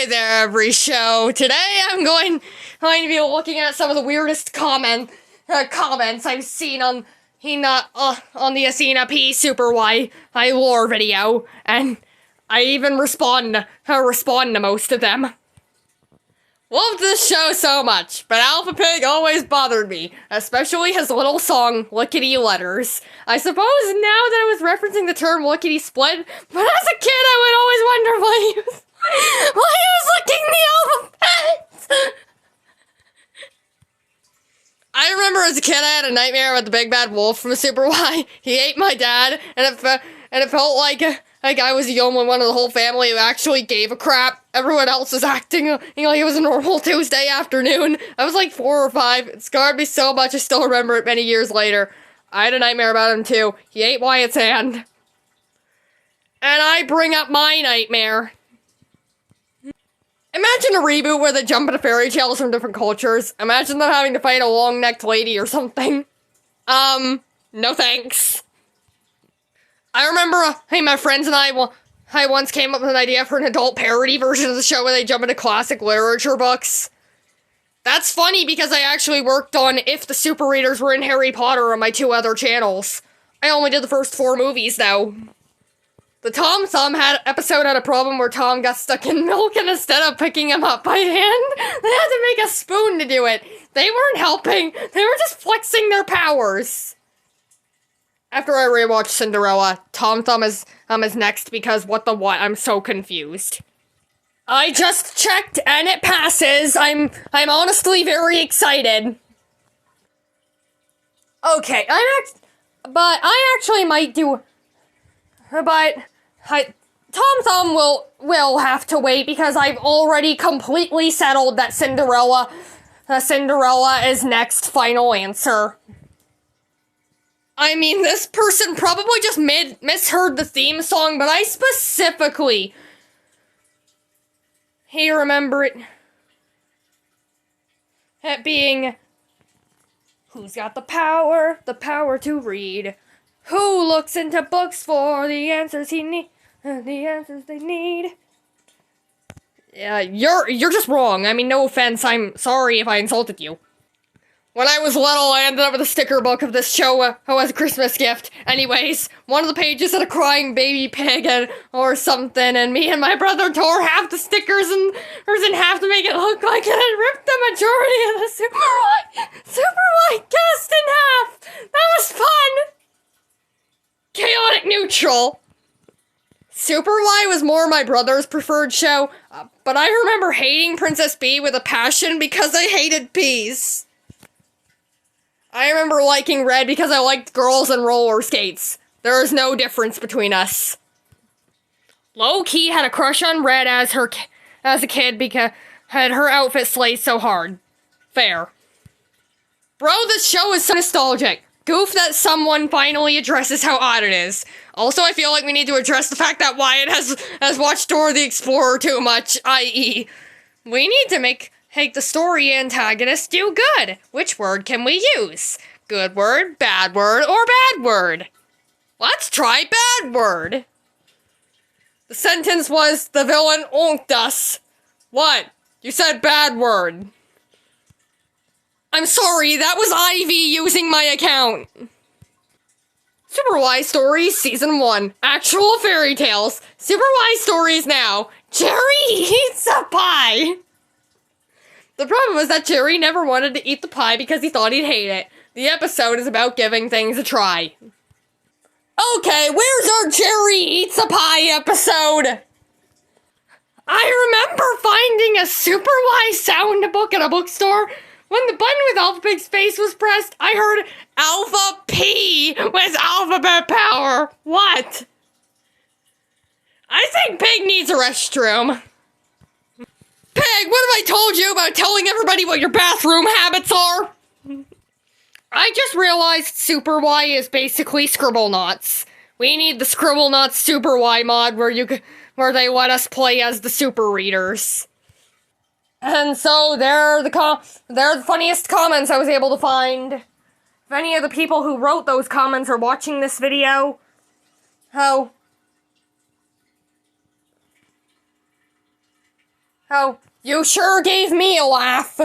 Hey there, every show. Today I'm going to be looking at some of the weirdest comments I've seen on the Athena P Super Y lore video, and I even respond to most of them. Loved this show so much, but Alpha Pig always bothered me, especially his little song, Lickety Letters. I suppose now that I was referencing the term lickety split, but as a kid I would always wonder why he was licking the alphabet. I remember as a kid I had a nightmare about the big bad wolf from Super Y. He ate my dad, and it felt like I was the only one of the whole family who actually gave a crap. Everyone else was acting like it was a normal Tuesday afternoon. I was like 4 or 5. It scarred me so much I still remember it many years later. I had a nightmare about him too. He ate Wyatt's hand. And I bring up my nightmare. Imagine a reboot where they jump into fairy tales from different cultures. Imagine them having to fight a long-necked lady or something. No thanks. I remember, my friends and I once came up with an idea for an adult parody version of the show where they jump into classic literature books. That's funny because I actually worked on If the Super Readers Were in Harry Potter on my 2 other channels. I only did the first 4 movies, though. The Tom Thumb episode had a problem where Tom got stuck in milk, and instead of picking him up by hand, they had to make a spoon to do it. They weren't helping, they were just flexing their powers. After I rewatched Cinderella, Tom Thumb is next because what? I'm so confused. I just checked and it passes. I'm honestly very excited. Okay, I actually might do, but Tom Thumb will have to wait because I've already completely settled that Cinderella is next final answer. I mean, this person probably just misheard the theme song, but I specifically remember it being, who's got the power to read? Who looks into books for the answers they need? Yeah, you're just wrong. I mean, no offense, I'm sorry if I insulted you. When I was little, I ended up with a sticker book of this show as a Christmas gift. Anyways, one of the pages had a crying baby pig or something, and me and my brother tore half the stickers in half to make it look like it had ripped the majority of the Super Y cast in half. That was fun. Chaotic neutral. Super Y was more my brother's preferred show, but I remember hating Princess Bee with a passion because I hated peas. I remember liking Red because I liked girls and roller skates. There is no difference between us. Low-key had a crush on Red as a kid because had her outfit slayed so hard. Fair. Bro, this show is so nostalgic. Goof that someone finally addresses how odd it is. Also, I feel like we need to address the fact that Wyatt has watched Dora the Explorer too much, i.e., we need to make the story antagonist do good. Which word can we use? Good word, bad word, or bad word? Let's try bad word. The sentence was, the villain onked us. What? You said bad word. I'm sorry, that was Ivy using my account. Super Y Stories Season 1. Actual fairy tales. Super Y Stories now. Jerry eats a pie. The problem was that Jerry never wanted to eat the pie because he thought he'd hate it. The episode is about giving things a try. Okay, where's our Jerry Eats a Pie episode? I remember finding a Super Y sound book at a bookstore. When the button with Alpha Pig's face was pressed, I heard Alpha P with alphabet power. What? I think Pig needs a restroom. Pig, what have I told you about telling everybody what your bathroom habits are? I just realized Super Y is basically Scribblenauts. We need the Scribblenauts Super Y mod where they let us play as the Super Readers. And so they're the funniest comments I was able to find. If any of the people who wrote those comments are watching this video, Oh, you sure gave me a laugh.